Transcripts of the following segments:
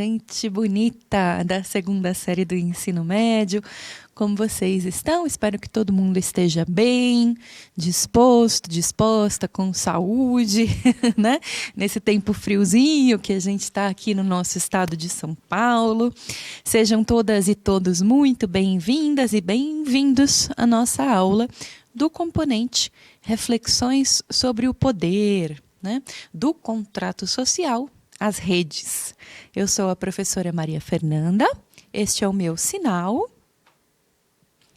gente bonita da segunda série do ensino médio. Como vocês estão? Espero que todo mundo esteja bem, disposto, disposta, com saúde, né? Nesse tempo friozinho que a gente está aqui no nosso estado de São Paulo. Sejam todas e todos muito bem-vindas e bem-vindos à nossa aula do componente Reflexões sobre o Poder, né? Do contrato social às redes. Eu sou a professora Maria Fernanda, este é o meu sinal.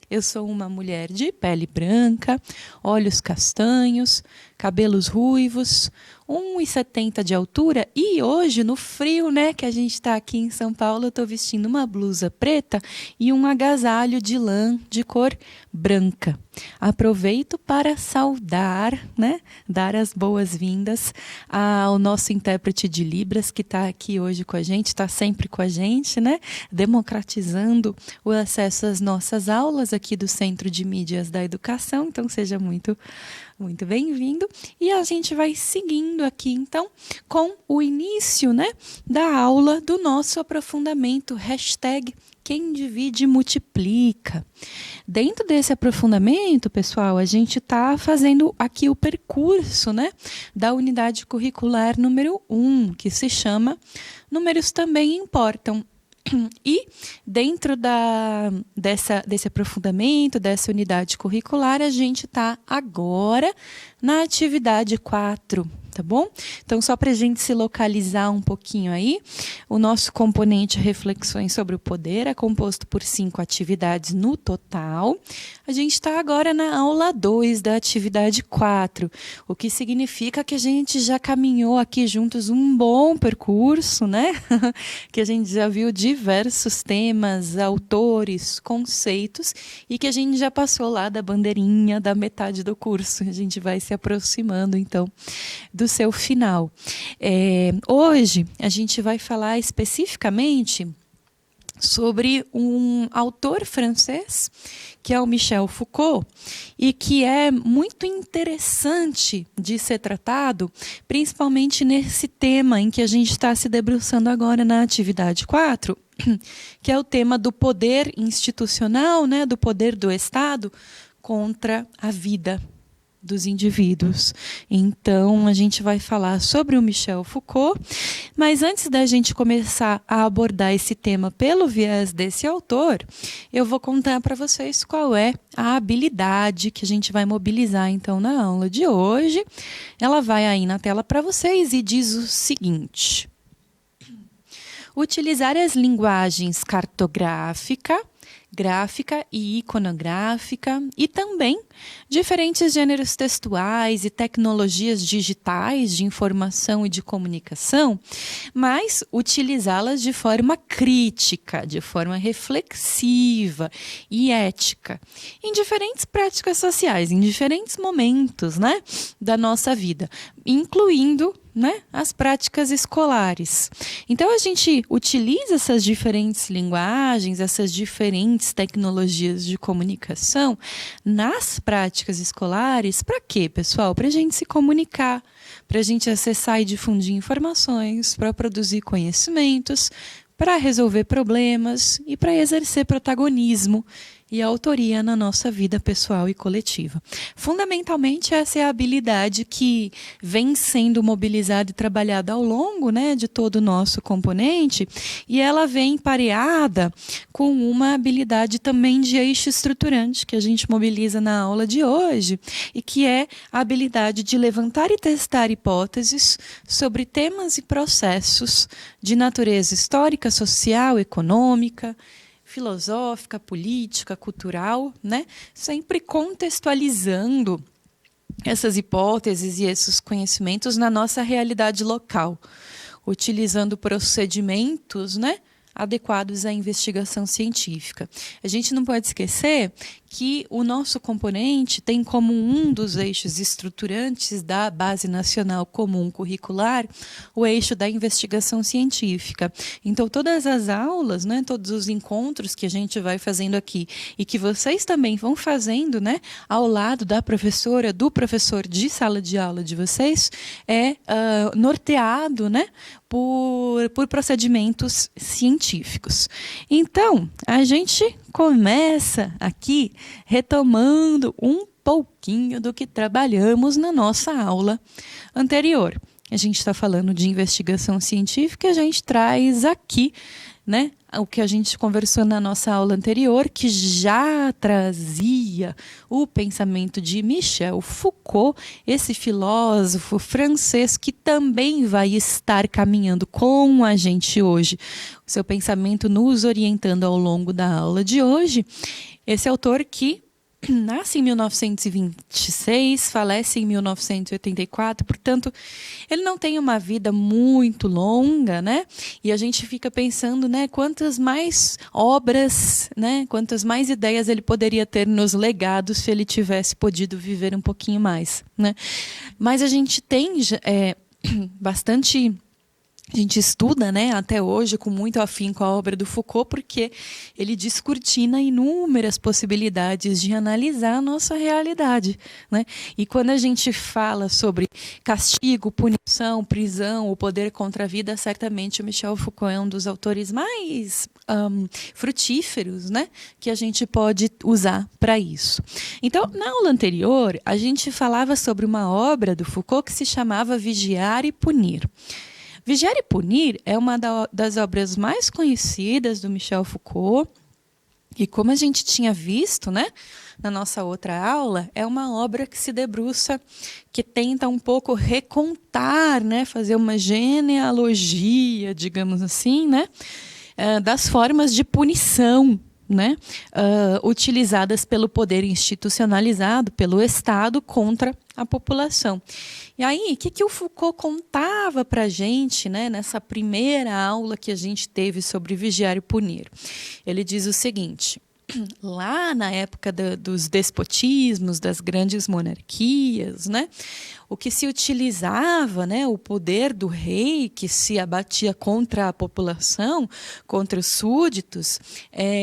Eu sou uma mulher de pele branca, olhos castanhos, cabelos ruivos, 1,70 de altura e hoje, no frio, né, que a gente está aqui em São Paulo, eu estou vestindo uma blusa preta e um agasalho de lã de cor branca. Aproveito para saudar, né, dar as boas-vindas ao nosso intérprete de Libras que está aqui hoje com a gente, está sempre com a gente, né, democratizando o acesso às nossas aulas aqui do Centro de Mídias da Educação, então seja muito bem-vindo. E a gente vai seguindo aqui, então, com o início, né, da aula do nosso aprofundamento, hashtag Quem Divide Multiplica. Dentro desse aprofundamento, pessoal, a gente está fazendo aqui o percurso, né, da unidade curricular número 1, que se chama Números Também Importam. E dentro desse aprofundamento, dessa unidade curricular, a gente está agora na atividade 4, tá bom? Então, só para a gente se localizar um pouquinho aí, o nosso componente Reflexões sobre o Poder é composto por 5 atividades no total. A gente está agora na aula 2 da atividade 4, o que significa que a gente já caminhou aqui juntos um bom percurso, né? Que a gente já viu diversos temas, autores, conceitos e que a gente já passou lá da bandeirinha da metade do curso. A gente vai se aproximando, então, do seu final. Hoje, a gente vai falar especificamente sobre um autor francês, que é o Michel Foucault, e que é muito interessante de ser tratado, principalmente nesse tema em que a gente está se debruçando agora na atividade 4, que é o tema do poder institucional, né, do poder do Estado contra a vida dos indivíduos. Então, a gente vai falar sobre o Michel Foucault, mas antes da gente começar a abordar esse tema pelo viés desse autor, eu vou contar para vocês qual é a habilidade que a gente vai mobilizar, então, na aula de hoje. Ela vai aí na tela para vocês e diz o seguinte: utilizar as linguagens cartográfica, gráfica e iconográfica e também diferentes gêneros textuais e tecnologias digitais de informação e de comunicação, mas utilizá-las de forma crítica, de forma reflexiva e ética, em diferentes práticas sociais, em diferentes momentos, né, da nossa vida, incluindo, né, as práticas escolares. Então, a gente utiliza essas diferentes linguagens, essas diferentes tecnologias de comunicação nas práticas escolares. Para quê, pessoal? Para a gente se comunicar, para a gente acessar e difundir informações, para produzir conhecimentos, para resolver problemas e para exercer protagonismo e autoria na nossa vida pessoal e coletiva. Fundamentalmente, essa é a habilidade que vem sendo mobilizada e trabalhada ao longo, né, de todo o nosso componente, e ela vem pareada com uma habilidade também de eixo estruturante que a gente mobiliza na aula de hoje, e que é a habilidade de levantar e testar hipóteses sobre temas e processos de natureza histórica, social, econômica, filosófica, política, cultural, né? Sempre contextualizando essas hipóteses e esses conhecimentos na nossa realidade local, utilizando procedimentos, né, adequados à investigação científica. A gente não pode esquecer que o nosso componente tem como um dos eixos estruturantes da Base Nacional Comum Curricular o eixo da investigação científica. Então, todas as aulas, né, todos os encontros que a gente vai fazendo aqui e que vocês também vão fazendo, né, ao lado da professora, do professor de sala de aula de vocês, é norteado, né, por procedimentos científicos. Então, a gente começa aqui retomando um pouquinho do que trabalhamos na nossa aula anterior. A gente está falando de investigação científica, a gente traz aqui, né, o que a gente conversou na nossa aula anterior, que já trazia o pensamento de Michel Foucault, esse filósofo francês que também vai estar caminhando com a gente hoje, o seu pensamento nos orientando ao longo da aula de hoje. Esse autor que nasce em 1926, falece em 1984, portanto, ele não tem uma vida muito longa, né? E a gente fica pensando, né, quantas mais obras, né, quantas mais ideias ele poderia ter nos legados se ele tivesse podido viver um pouquinho mais, né? Mas a gente tem bastante... A gente estuda, né, até hoje com muito afinco a obra do Foucault, porque ele descortina inúmeras possibilidades de analisar a nossa realidade, né? E quando a gente fala sobre castigo, punição, prisão, o poder contra a vida, certamente o Michel Foucault é um dos autores mais frutíferos, né, que a gente pode usar para isso. Então, na aula anterior, a gente falava sobre uma obra do Foucault que se chamava Vigiar e Punir. Vigiar e Punir é uma das obras mais conhecidas do Michel Foucault. E como a gente tinha visto, né, na nossa outra aula, é uma obra que se debruça, que tenta um pouco recontar, né, fazer uma genealogia, digamos assim, né, das formas de punição, né, utilizadas pelo poder institucionalizado, pelo Estado, contra a população. E aí, o que o Foucault contava para a gente, né, nessa primeira aula que a gente teve sobre vigiar e punir? Ele diz o seguinte: lá na época dos despotismos, das grandes monarquias, né, o que se utilizava, né, o poder do rei que se abatia contra a população, contra os súditos,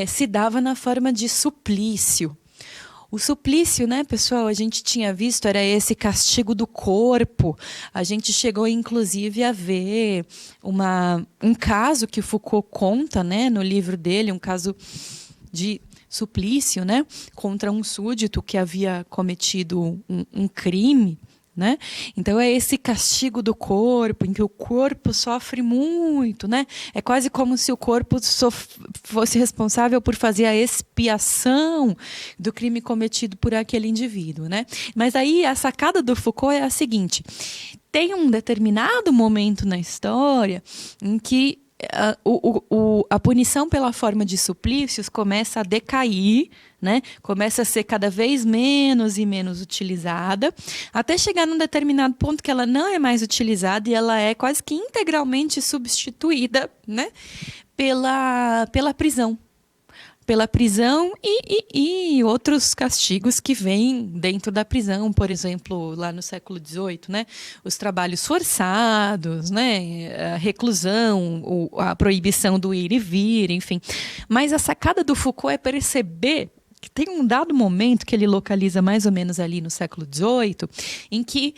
se dava na forma de suplício. O suplício, né, pessoal, a gente tinha visto, era esse castigo do corpo. A gente chegou, inclusive, a ver um caso que Foucault conta, né, no livro dele, um caso de suplício, né, contra um súdito que havia cometido um crime, né? Então é esse castigo do corpo, em que o corpo sofre muito, né? É quase como se o corpo fosse responsável por fazer a expiação do crime cometido por aquele indivíduo, né? Mas aí a sacada do Foucault é a seguinte: tem um determinado momento na história em que a punição pela forma de suplícios começa a decair, né? Começa a ser cada vez menos e menos utilizada, até chegar num determinado ponto que ela não é mais utilizada e ela é quase que integralmente substituída, né, pela prisão. Pela prisão e outros castigos que vêm dentro da prisão, por exemplo, lá no século XVIII, né? Os trabalhos forçados, né? A reclusão, a proibição do ir e vir, enfim. Mas a sacada do Foucault é perceber que tem um dado momento que ele localiza mais ou menos ali no século XVIII, em que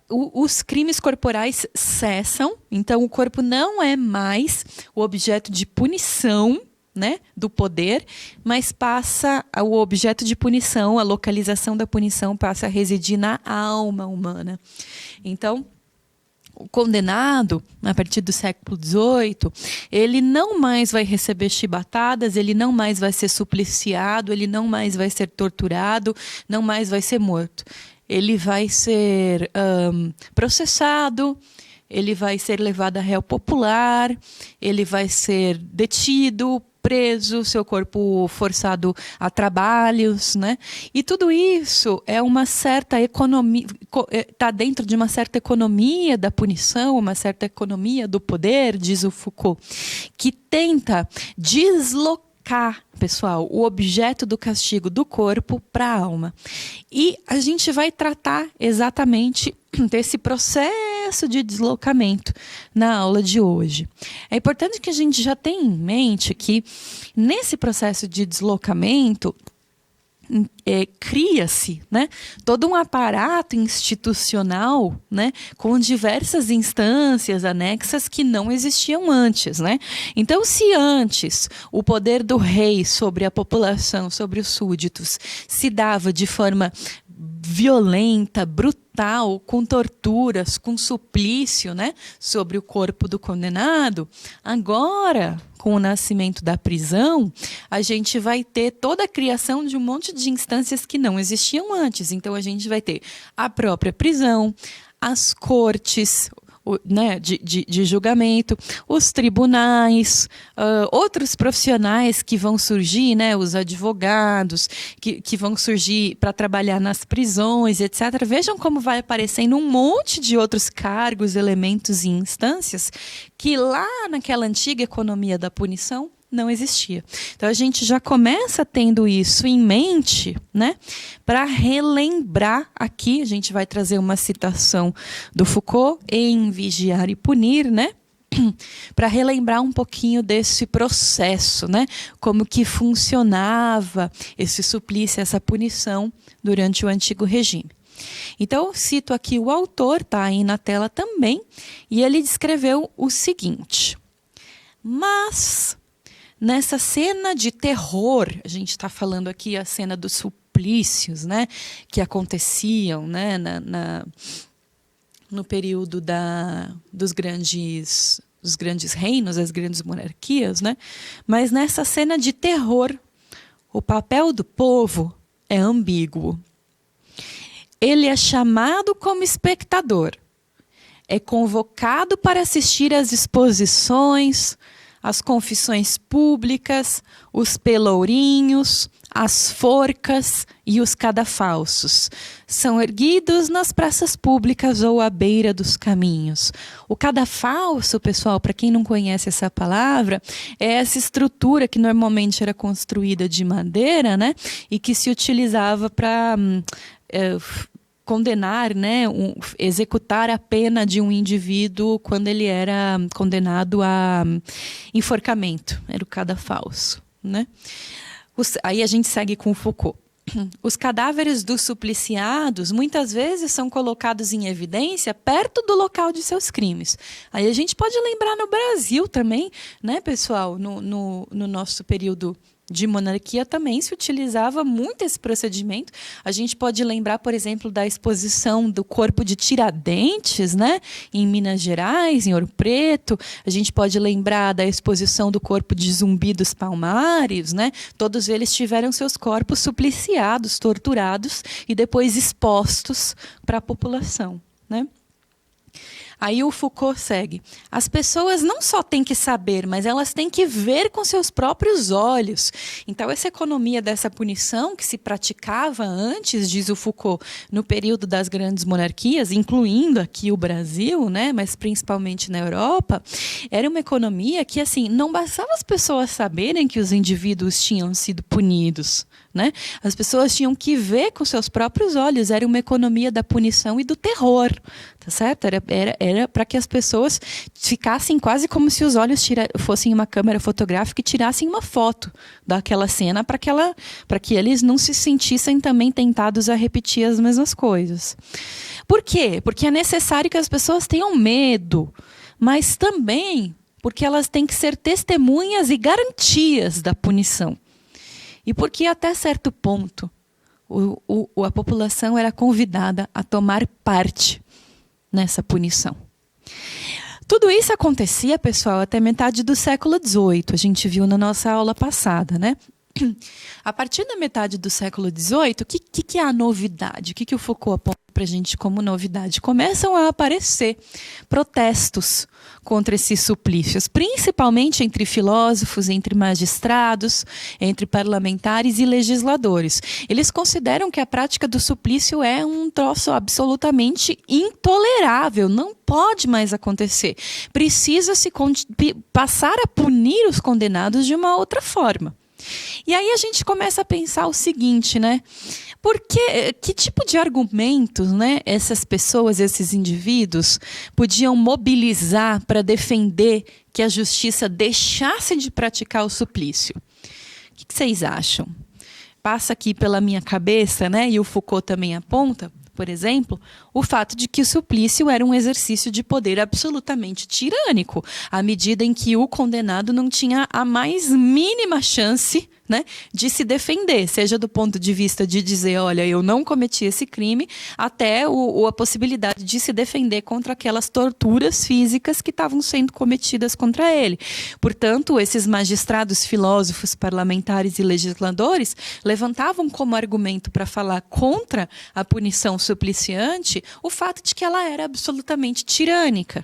os crimes corporais cessam, então o corpo não é mais o objeto de punição, né, do poder, mas passa o objeto de punição, a localização da punição passa a residir na alma humana. Então, o condenado, a partir do século XVIII, ele não mais vai receber chibatadas, ele não mais vai ser supliciado, ele não mais vai ser torturado, não mais vai ser morto. Ele vai ser processado, ele vai ser levado a réu popular, ele vai ser detido, preso, seu corpo forçado a trabalhos, né? E tudo isso é uma certa economia, está dentro de uma certa economia da punição, uma certa economia do poder, diz o Foucault, que tenta deslocar deslocar, pessoal, o objeto do castigo do corpo para a alma. E a gente vai tratar exatamente desse processo de deslocamento na aula de hoje. É importante que a gente já tenha em mente que nesse processo de deslocamento cria-se, né, todo um aparato institucional, né, com diversas instâncias anexas que não existiam antes, né? Então, se antes o poder do rei sobre a população, sobre os súditos, se dava de forma violenta, brutal, com torturas, com suplício, né, sobre o corpo do condenado, agora, com o nascimento da prisão, a gente vai ter toda a criação de um monte de instâncias que não existiam antes. Então, a gente vai ter a própria prisão, as cortes, né, de julgamento, os tribunais, outros profissionais que vão surgir, né, os advogados que vão surgir para trabalhar nas prisões, etc. Vejam como vai aparecendo um monte de outros cargos, elementos e instâncias que lá naquela antiga economia da punição não existia. Então, a gente já começa tendo isso em mente, né? Para relembrar aqui, a gente vai trazer uma citação do Foucault em Vigiar e Punir, né? Para relembrar um pouquinho desse processo, né? Como que funcionava esse suplício, essa punição durante o antigo regime. Então, cito aqui o autor, tá aí na tela também, e ele descreveu o seguinte: mas nessa cena de terror, a gente está falando aqui a cena dos suplícios, né, que aconteciam, né, no período dos grandes reinos, as grandes monarquias, né, mas nessa cena de terror, o papel do povo é ambíguo. Ele é chamado como espectador, é convocado para assistir às exposições, as confissões públicas, os pelourinhos, as forcas e os cadafalsos. São erguidos nas praças públicas ou à beira dos caminhos. O cadafalso, pessoal, para quem não conhece essa palavra, é essa estrutura que normalmente era construída de madeira, né, e que se utilizava para condenar, né, executar a pena de um indivíduo quando ele era condenado a enforcamento. Era o cadafalso, né? Aí a gente segue com Foucault. Os cadáveres dos supliciados muitas vezes são colocados em evidência perto do local de seus crimes. Aí a gente pode lembrar no Brasil também, né, pessoal, no nosso período de monarquia também se utilizava muito esse procedimento. A gente pode lembrar, por exemplo, da exposição do corpo de Tiradentes, né, em Minas Gerais, em Ouro Preto. A gente pode lembrar da exposição do corpo de Zumbi dos Palmares, né? Todos eles tiveram seus corpos supliciados, torturados e depois expostos para a população, né? Aí o Foucault segue. As pessoas não só têm que saber, mas elas têm que ver com seus próprios olhos. Então, essa economia dessa punição que se praticava antes, diz o Foucault, no período das grandes monarquias, incluindo aqui o Brasil, né, mas principalmente na Europa, era uma economia que, assim, não bastava as pessoas saberem que os indivíduos tinham sido punidos, né? As pessoas tinham que ver com seus próprios olhos. Era uma economia da punição e do terror, tá certo? Era para que as pessoas ficassem quase como se os olhos fossem uma câmera fotográfica e tirassem uma foto daquela cena para que eles não se sentissem também tentados a repetir as mesmas coisas. Por quê? Porque é necessário que as pessoas tenham medo, mas também porque elas têm que ser testemunhas e garantias da punição. E porque até certo ponto a população era convidada a tomar parte nessa punição. Tudo isso acontecia, pessoal, até metade do século XVIII. A gente viu na nossa aula passada, né? A partir da metade do século XVIII, o que é a novidade? O que o Foucault aponta para a gente como novidade? Começam a aparecer protestos contra esses suplícios, principalmente entre filósofos, entre magistrados, entre parlamentares e legisladores. Eles consideram que a prática do suplício é um troço absolutamente intolerável, não pode mais acontecer. Precisa-se passar a punir os condenados de uma outra forma. E aí a gente começa a pensar o seguinte, né? Que tipo de argumentos, né, essas pessoas, esses indivíduos, podiam mobilizar para defender que a justiça deixasse de praticar o suplício? O que vocês acham? Passa aqui pela minha cabeça, né, e o Foucault também aponta, por exemplo, o fato de que o suplício era um exercício de poder absolutamente tirânico, à medida em que o condenado não tinha a mais mínima chance, né, de se defender, seja do ponto de vista de dizer, olha, eu não cometi esse crime, até a possibilidade de se defender contra aquelas torturas físicas que estavam sendo cometidas contra ele. Portanto, esses magistrados, filósofos, parlamentares e legisladores levantavam como argumento para falar contra a punição supliciante o fato de que ela era absolutamente tirânica.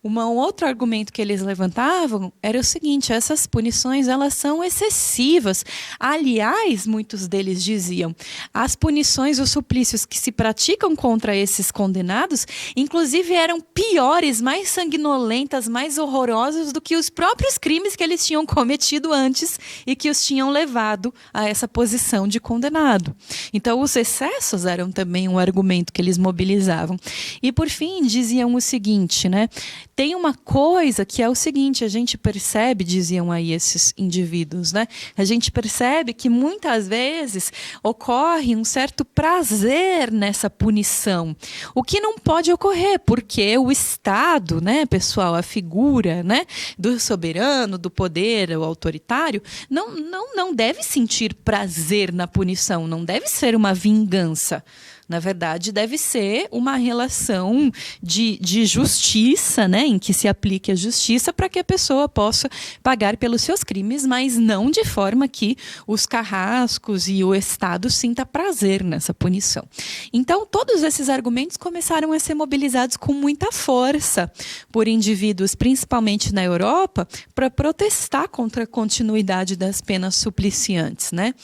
Um outro argumento que eles levantavam era o seguinte: essas punições elas são excessivas. Aliás, muitos deles diziam, as punições, os suplícios que se praticam contra esses condenados, inclusive eram piores, mais sanguinolentas, mais horrorosas do que os próprios crimes que eles tinham cometido antes e que os tinham levado a essa posição de condenado. Então, os excessos eram também um argumento que eles mobilizavam. E, por fim, diziam o seguinte, né? Tem uma coisa que é o seguinte, a gente percebe, diziam aí esses indivíduos, né? A gente percebe que muitas vezes ocorre um certo prazer nessa punição, o que não pode ocorrer, porque o Estado, né, pessoal, a figura, né, do soberano, do poder, o autoritário, não deve sentir prazer na punição, não deve ser uma vingança. Na verdade, deve ser uma relação de justiça, né, em que se aplique a justiça para que a pessoa possa pagar pelos seus crimes, mas não de forma que os carrascos e o Estado sinta prazer nessa punição. Então, todos esses argumentos começaram a ser mobilizados com muita força por indivíduos, principalmente na Europa, para protestar contra a continuidade das penas supliciantes, né?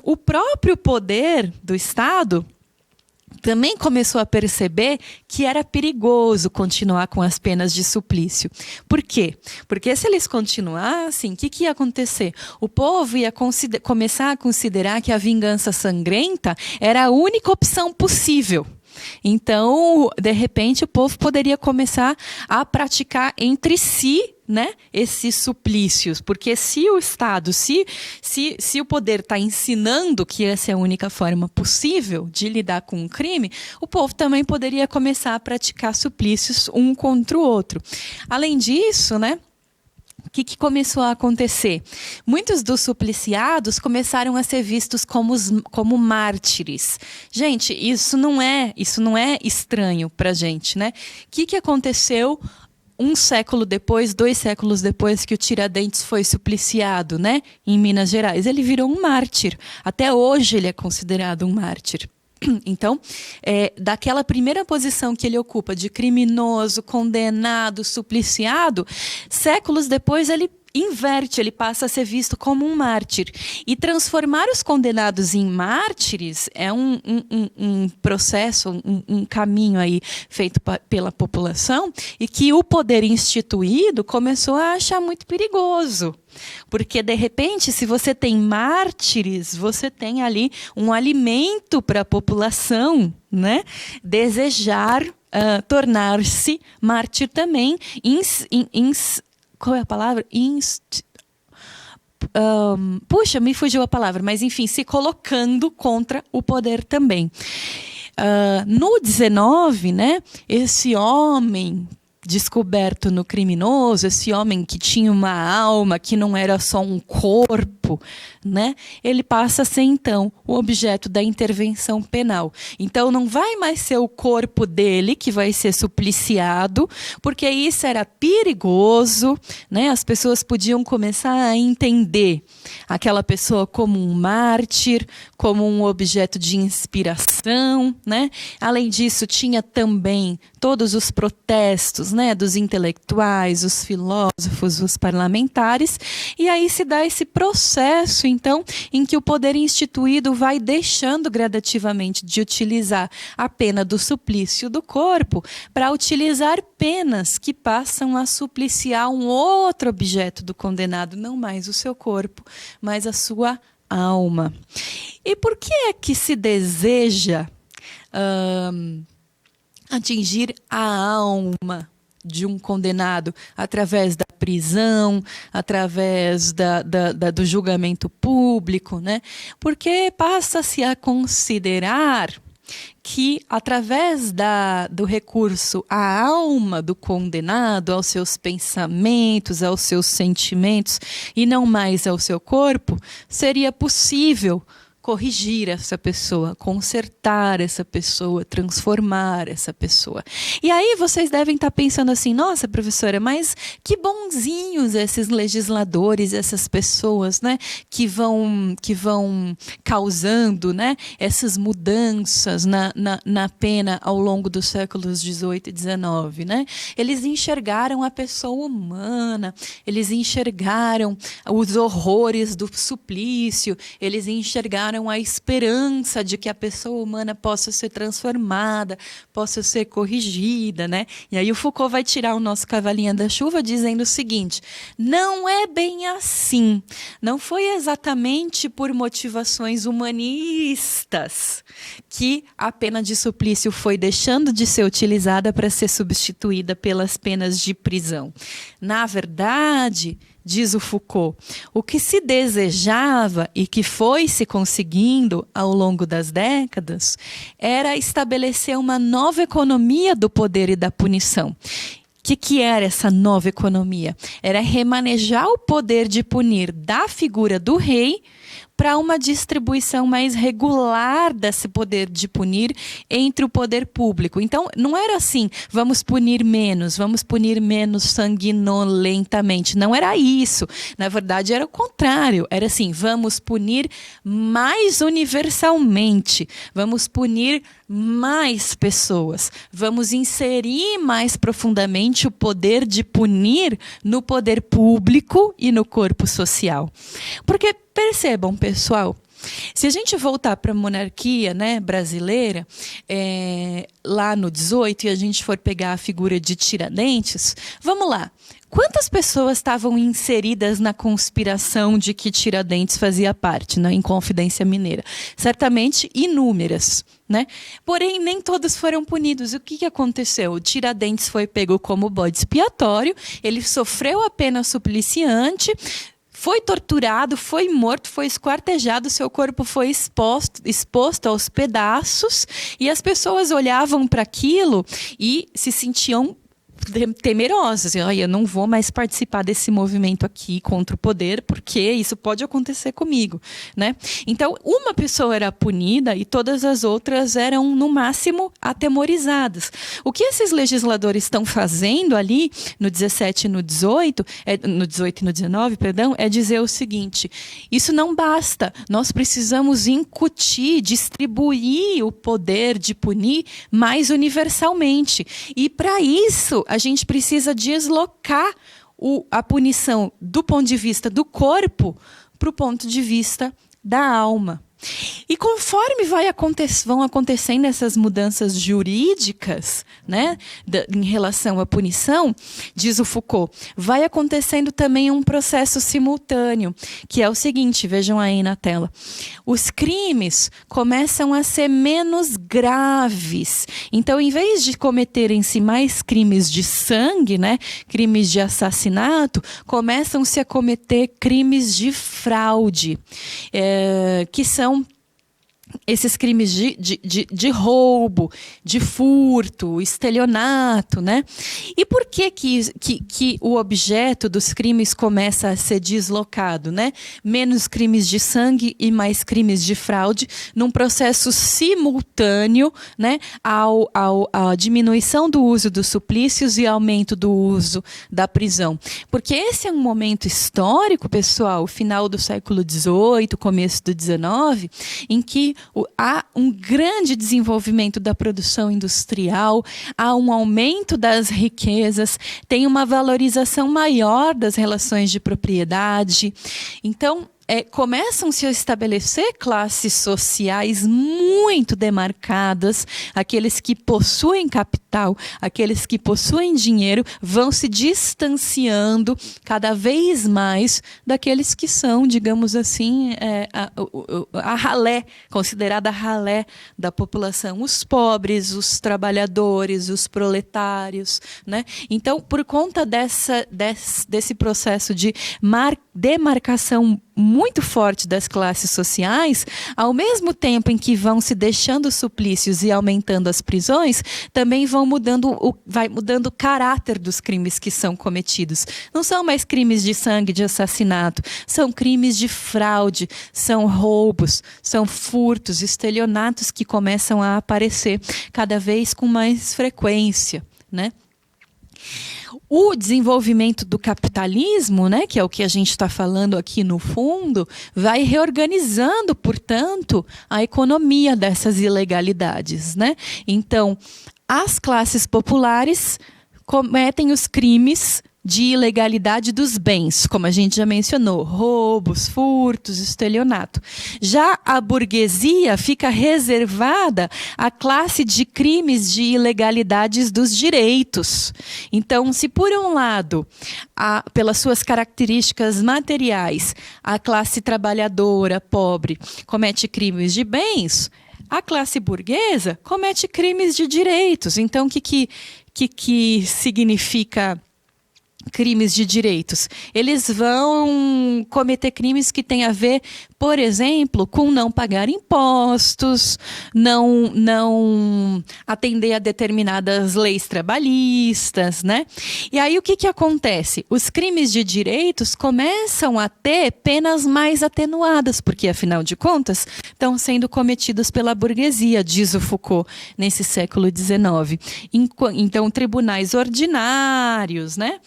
O próprio poder do Estado também começou a perceber que era perigoso continuar com as penas de suplício. Por quê? Porque se eles continuassem, o que ia acontecer? O povo ia começar a considerar que a vingança sangrenta era a única opção possível. Então, de repente, o povo poderia começar a praticar entre si, né, esses suplícios, porque se o Estado, se o poder está ensinando que essa é a única forma possível de lidar com um crime, o povo também poderia começar a praticar suplícios um contra o outro. Além disso, né, o que começou a acontecer? Muitos dos supliciados começaram a ser vistos como mártires. Gente, isso não é estranho para a gente, né? O que aconteceu 1 século depois, 2 séculos depois que o Tiradentes foi supliciado, né, em Minas Gerais? Ele virou um mártir. Até hoje ele é considerado um mártir. Então, daquela primeira posição que ele ocupa de criminoso, condenado, supliciado, séculos depois ele inverte, ele passa a ser visto como um mártir. E transformar os condenados em mártires é um processo, um caminho aí feito pela população e que o poder instituído começou a achar muito perigoso. Porque, de repente, se você tem mártires, você tem ali um alimento para a população, né, desejar tornar-se mártir também. Qual é a palavra? Puxa, me fugiu a palavra, mas enfim, se colocando contra o poder também. No 19, né, esse homem descoberto no criminoso, esse homem que tinha uma alma, que não era só um corpo, né? Ele passa a ser, então, o objeto da intervenção penal. Então, não vai mais ser o corpo dele que vai ser supliciado, porque isso era perigoso, né? As pessoas podiam começar a entender aquela pessoa como um mártir, como um objeto de inspiração, prisão, né? Além disso, tinha também todos os protestos, né, dos intelectuais, os filósofos, os parlamentares, e aí se dá esse processo, então, em que o poder instituído vai deixando gradativamente de utilizar a pena do suplício do corpo para utilizar penas que passam a supliciar um outro objeto do condenado, não mais o seu corpo, mas a sua alma. E por que é que se deseja atingir a alma de um condenado através da prisão, através do julgamento público, né? Porque passa-se a considerar que, através do recurso à alma do condenado, aos seus pensamentos, aos seus sentimentos, e não mais ao seu corpo, seria possível corrigir essa pessoa, consertar essa pessoa, transformar essa pessoa. E aí vocês devem estar pensando assim, nossa, professora, mas que bonzinhos esses legisladores, essas pessoas, né, que vão causando, né, essas mudanças na pena ao longo dos séculos XVIII e XIX, né? Eles enxergaram a pessoa humana, eles enxergaram os horrores do suplício, eles enxergaram a esperança de que a pessoa humana possa ser transformada, possa ser corrigida, né? E aí o Foucault vai tirar o nosso cavalinho da chuva dizendo o seguinte: não é bem assim. Não foi exatamente por motivações humanistas que a pena de suplício foi deixando de ser utilizada para ser substituída pelas penas de prisão. Na verdade, diz o Foucault, o que se desejava e que foi se conseguindo ao longo das décadas era estabelecer uma nova economia do poder e da punição. O que era essa nova economia? Era remanejar o poder de punir da figura do rei para uma distribuição mais regular desse poder de punir entre o poder público. Então, não era assim, vamos punir menos sanguinolentamente. Não era isso. Na verdade, era o contrário. Era assim, vamos punir mais universalmente, vamos punir mais pessoas, vamos inserir mais profundamente o poder de punir no poder público e no corpo social. Porque, percebam, pessoal, se a gente voltar para a monarquia, né, brasileira, lá no 18, e a gente for pegar a figura de Tiradentes, vamos lá. Quantas pessoas estavam inseridas na conspiração de que Tiradentes fazia parte, né, em Confidência Mineira? Certamente inúmeras, né? Porém, nem todos foram punidos. O que aconteceu? O Tiradentes foi pego como bode expiatório, ele sofreu a pena supliciante, foi torturado, foi morto, foi esquartejado, seu corpo foi exposto aos pedaços, e as pessoas olhavam para aquilo e se sentiam temerosas. Eu não vou mais participar desse movimento aqui contra o poder, porque isso pode acontecer comigo, né? Então, uma pessoa era punida e todas as outras eram, no máximo, atemorizadas. O que esses legisladores estão fazendo ali, no 17 e no 18, no 18 e no 19, perdão, é dizer o seguinte: isso não basta, nós precisamos incutir, distribuir o poder de punir mais universalmente. E, para isso, a gente precisa deslocar a punição do ponto de vista do corpo para o ponto de vista da alma. E conforme vão acontecendo essas mudanças jurídicas, né, em relação à punição, diz o Foucault, vai acontecendo também um processo simultâneo, que é o seguinte, vejam aí na tela. Os crimes começam a ser menos graves. Então, em vez de cometerem-se mais crimes de sangue, né, crimes de assassinato, começam-se a cometer crimes de fraude, que são esses crimes de roubo, de furto, estelionato, né? E por que o objeto dos crimes começa a ser deslocado, né? Menos crimes de sangue e mais crimes de fraude, num processo simultâneo, né? À diminuição do uso dos suplícios e aumento do uso da prisão. Porque esse é um momento histórico, pessoal, final do século XVIII, começo do XIX, em que há um grande desenvolvimento da produção industrial, há um aumento das riquezas, tem uma valorização maior das relações de propriedade. Então, começam-se a estabelecer classes sociais muito demarcadas. Aqueles que possuem capital, aqueles que possuem dinheiro, vão se distanciando cada vez mais daqueles que são, digamos assim, a ralé, considerada a ralé da população, os pobres, os trabalhadores, os proletários, né? Então, por conta desse processo de demarcação muito forte das classes sociais, ao mesmo tempo em que vão se deixando suplícios e aumentando as prisões, também vai mudando o caráter dos crimes que são cometidos. Não são mais crimes de sangue, de assassinato, são crimes de fraude, são roubos, são furtos, estelionatos que começam a aparecer cada vez com mais frequência, né? O desenvolvimento do capitalismo, né, que é o que a gente está falando aqui no fundo, vai reorganizando, portanto, a economia dessas ilegalidades, né? Então, as classes populares cometem os crimes de ilegalidade dos bens, como a gente já mencionou, roubos, furtos, estelionato. Já a burguesia fica reservada à classe de crimes de ilegalidades dos direitos. Então, se por um lado, pelas suas características materiais, a classe trabalhadora, pobre, comete crimes de bens, a classe burguesa comete crimes de direitos. Então, o que significa crimes de direitos? Eles vão cometer crimes que têm a ver, por exemplo, com não pagar impostos, não atender a determinadas leis trabalhistas, né? E aí o que acontece? Os crimes de direitos começam a ter penas mais atenuadas, porque, afinal de contas, estão sendo cometidos pela burguesia, diz o Foucault, nesse século XIX. Então, tribunais ordinários, né?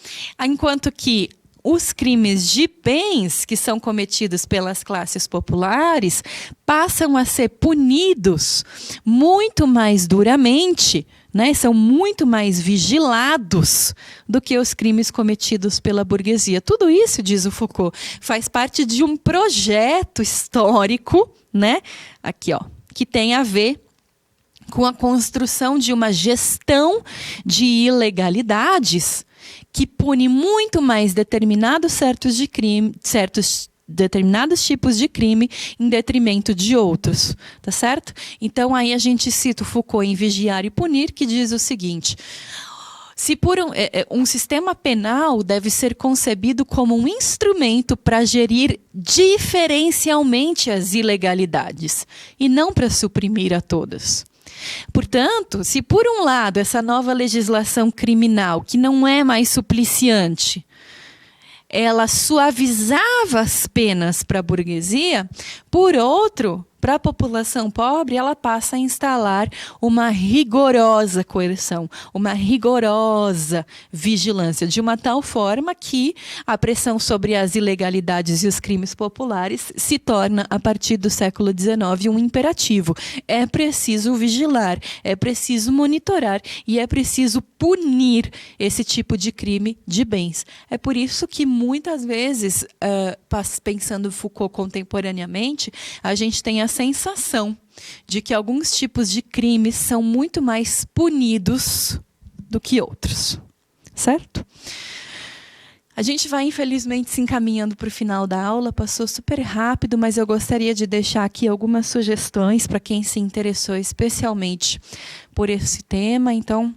Enquanto que os crimes de bens que são cometidos pelas classes populares passam a ser punidos muito mais duramente, né? São muito mais vigilados do que os crimes cometidos pela burguesia. Tudo isso, diz o Foucault, faz parte de um projeto histórico, né? Aqui, ó, que tem a ver com a construção de uma gestão de ilegalidades que pune muito mais determinados determinados tipos de crime em detrimento de outros, tá certo? Então aí a gente cita o Foucault em Vigiar e Punir, que diz o seguinte: se por um sistema penal deve ser concebido como um instrumento para gerir diferencialmente as ilegalidades e não para suprimir a todas. Portanto, se por um lado essa nova legislação criminal, que não é mais supliciante, ela suavizava as penas para a burguesia, por outro, para a população pobre, ela passa a instalar uma rigorosa coerção, uma rigorosa vigilância, de uma tal forma que a pressão sobre as ilegalidades e os crimes populares se torna, a partir do século XIX, um imperativo. É preciso vigilar, é preciso monitorar e é preciso punir esse tipo de crime de bens. É por isso que, muitas vezes, pensando Foucault contemporaneamente, a gente tem a sensação de que alguns tipos de crimes são muito mais punidos do que outros, certo? A gente vai, infelizmente, se encaminhando para o final da aula, passou super rápido, mas eu gostaria de deixar aqui algumas sugestões para quem se interessou especialmente por esse tema. Então,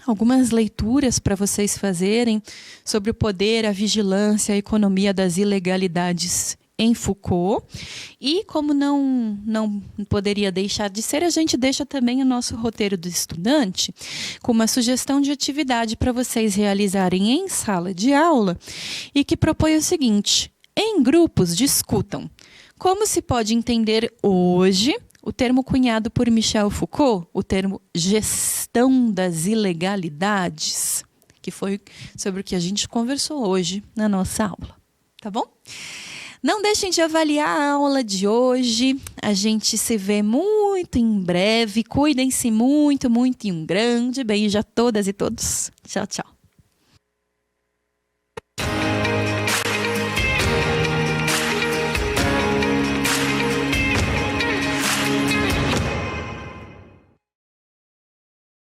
algumas leituras para vocês fazerem sobre o poder, a vigilância, a economia das ilegalidades em Foucault. E, como não poderia deixar de ser, a gente deixa também o nosso roteiro do estudante com uma sugestão de atividade para vocês realizarem em sala de aula e que propõe o seguinte: em grupos discutam como se pode entender hoje o termo cunhado por Michel Foucault, o termo gestão das ilegalidades, que foi sobre o que a gente conversou hoje na nossa aula. Tá bom? Não deixem de avaliar a aula de hoje. A gente se vê muito em breve. Cuidem-se muito, muito e um grande beijo a todas e todos. Tchau, tchau.